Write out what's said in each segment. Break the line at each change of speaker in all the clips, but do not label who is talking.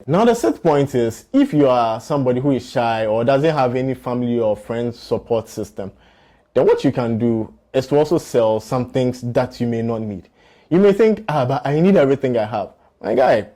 Now, the set point is, if you are somebody who is shy or doesn't have any family or friends support system, then what you can do is to also sell some things that you may not need. You may think, but I need everything I have. My guy,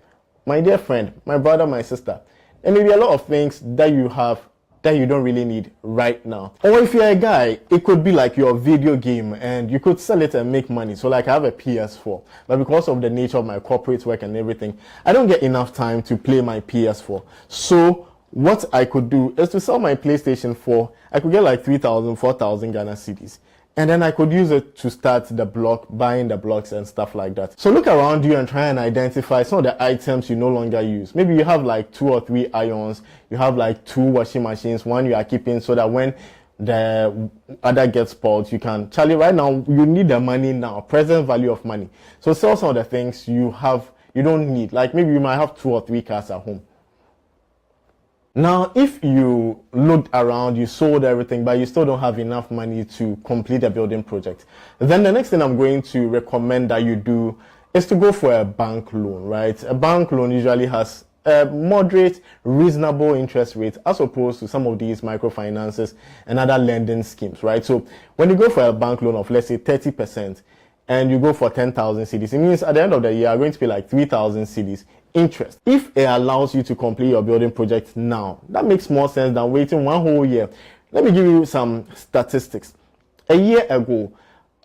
my dear friend, my brother, my sister, there may be a lot of things that you have that you don't really need right now. Or if you're a guy, it could be like your video game and you could sell it and make money. So like I have a PS4, but because of the nature of my corporate work and everything, I don't get enough time to play my PS4. So what I could do is to sell my PlayStation 4. I could get like 3,000, 4,000 Ghana cedis. And then I could use it to start the block, buying the blocks and stuff like that. So look around you and try and identify some of the items you no longer use. Maybe you have like 2 or 3 irons, you have like 2 washing machines, one you are keeping so that when the other gets spoiled, you can, Charlie, right now, you need the money now, present value of money. So sell some of the things you don't need. Like maybe you might have 2 or 3 cars at home. Now, if you looked around, you sold everything, but you still don't have enough money to complete a building project, then the next thing I'm going to recommend that you do is to go for a bank loan, right? A bank loan usually has a moderate, reasonable interest rate as opposed to some of these microfinances and other lending schemes, right? So when you go for a bank loan of, let's say, 30%, and you go for 10,000 cedis, it means at the end of the year, you're going to pay like 3,000 cedis interest. If it allows you to complete your building project now, that makes more sense than waiting 1 whole year. Let me give you some statistics. A year ago,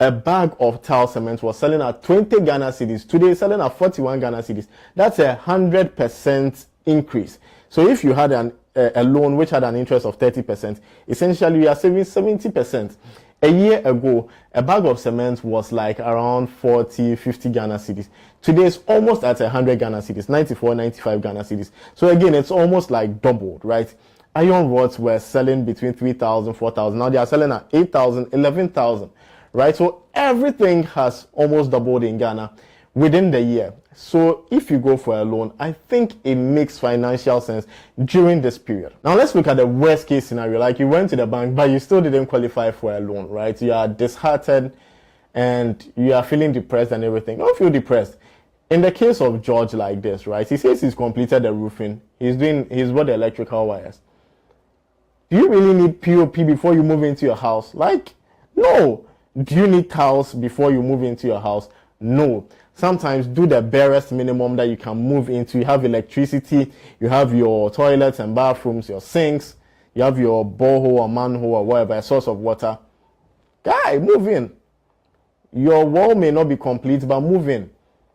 a bag of tile cement was selling at 20 Ghana cedis. Today, it's selling at 41 Ghana cedis. That's 100% increase. So if you had a loan which had an interest of 30%, essentially you are saving 70%. A year ago, a bag of cement was like around 40, 50 Ghana cedis. Today, it's almost at 100 Ghana cedis, 94, 95 Ghana cedis. So again, it's almost like doubled, right? Iron rods were selling between 3,000, 4,000. Now they are selling at 8,000, 11,000, right? So everything has almost doubled in Ghana within the year. So if you go for a loan, I think it makes financial sense during this period. Now let's look at the worst case scenario. Like you went to the bank, but you still didn't qualify for a loan, right? You are disheartened and you are feeling depressed and everything. Don't feel depressed. In the case of George like this, right? He says he's completed the roofing. He's bought the electrical wires. Do you really need POP before you move into your house? Like, no. Do you need tiles before you move into your house? No. Sometimes do the barest minimum that you can move into. You have electricity, you have your toilets and bathrooms, your sinks, you have your borehole or manhole or whatever, a source of water. Guy, move in. Your wall may not be complete, but move in.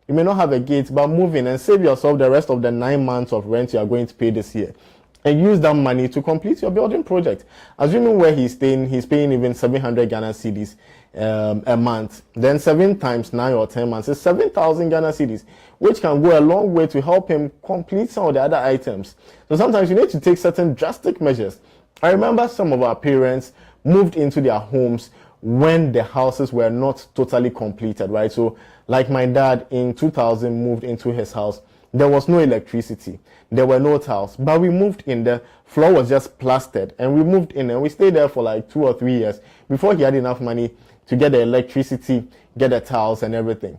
You may not have a gate, but move in and save yourself the rest of the 9 months of rent you are going to pay this year. And use that money to complete your building project. Assuming where he's staying, he's paying even 700 Ghana cedis a month. Then 7 times 9 or 10 months is 7,000 Ghana cedis, which can go a long way to help him complete some of the other items. So sometimes you need to take certain drastic measures. I remember some of our parents moved into their homes when the houses were not totally completed, right? So like my dad in 2000 moved into his house. There was no electricity. There were no tiles. But we moved in. The floor was just plastered. And we moved in and we stayed there for like 2 or 3 years before he had enough money to get the electricity, get the tiles and everything.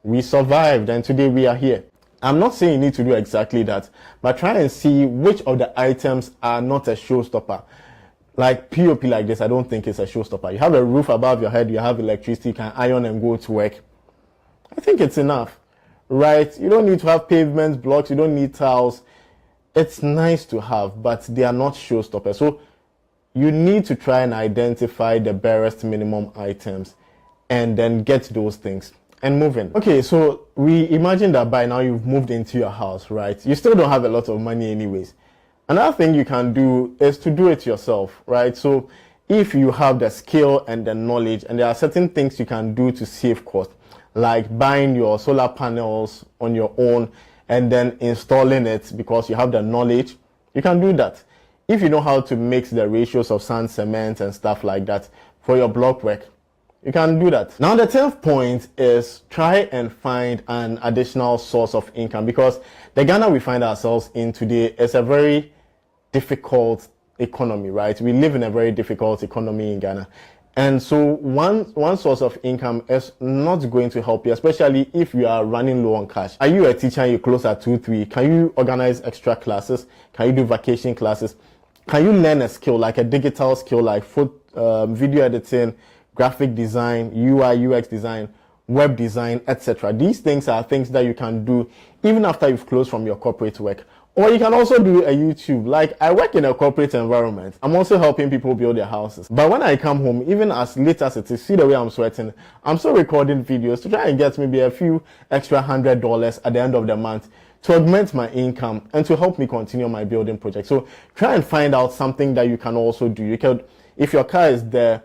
We survived and today we are here. I'm not saying you need to do exactly that, but try and see which of the items are not a showstopper. Like POP like this, I don't think it's a showstopper. You have a roof above your head, you have electricity, you can iron and go to work. I think it's enough. Right? You don't need to have pavements, blocks, you don't need tiles. It's nice to have, but they are not showstoppers. So you need to try and identify the barest minimum items and then get those things and move in. Okay, so we imagine that by now you've moved into your house, right? You still don't have a lot of money anyways. Another thing you can do is to do it yourself, right? So if you have the skill and the knowledge, and there are certain things you can do to save cost, like buying your solar panels on your own and then installing it because you have the knowledge, you can do that. If you know how to mix the ratios of sand, cement and stuff like that for your block work, you can do that. Now the 10th point is try and find an additional source of income, because the Ghana we find ourselves in today is a very difficult economy, right? We live in a very difficult economy in Ghana. And so one source of income is not going to help you, especially if you are running low on cash. Are you a teacher and you close at 2-3? Can you organize extra classes? Can you do vacation classes? Can you learn a skill, like a digital skill, like video editing, graphic design, UI, UX design, web design, etc.? These things are things that you can do even after you've closed from your corporate work. Or you can also do a YouTube. Like, I work in a corporate environment. I'm also helping people build their houses. But when I come home, even as late as it is, see the way I'm sweating, I'm still recording videos to try and get maybe a few extra $100 at the end of the month to augment my income and to help me continue my building project. So try and find out something that you can also do. You could, if your car is there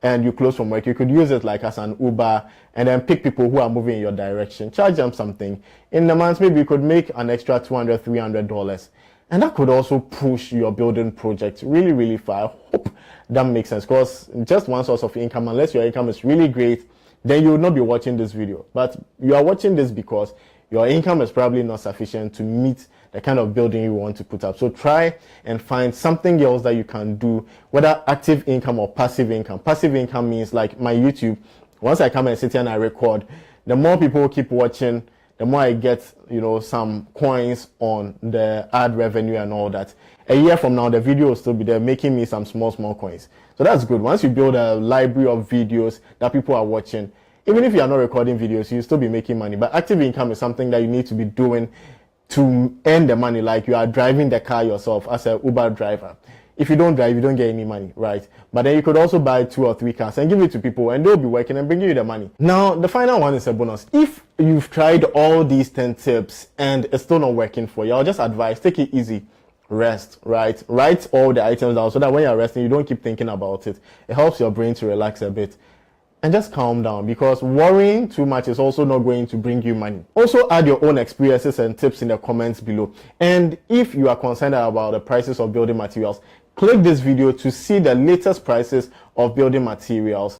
and you close from work, you could use it like as an Uber and then pick people who are moving in your direction, charge them something. In the month, maybe you could make an extra $200, $300. And that could also push your building project really, really far. I hope that makes sense, because just one source of income, unless your income is really great, then you will not be watching this video. But you are watching this because your income is probably not sufficient to meet the kind of building you want to put up. So try and find something else that you can do, whether active income or passive income. Passive income means like my YouTube. Once I come and sit here and I record, the more people keep watching, the more I get, some coins on the ad revenue and all that. A year from now, the video will still be there, making me some small coins. So that's good. Once you build a library of videos that people are watching, even if you are not recording videos, you'll still be making money. But active income is something that you need to be doing to earn the money, like you are driving the car yourself as an Uber driver. If you don't drive, you don't get any money, right? But then you could also buy 2 or 3 cars and give it to people and they'll be working and bringing you the money. Now, the final one is a bonus. If you've tried all these 10 tips and it's still not working for you, I'll just advise, take it easy. Rest, right? Write all the items down so that when you're resting, you don't keep thinking about it. It helps your brain to relax a bit. And just calm down, because worrying too much is also not going to bring you money. Also add your own experiences and tips in the comments below. And if you are concerned about the prices of building materials, click this video to see the latest prices of building materials.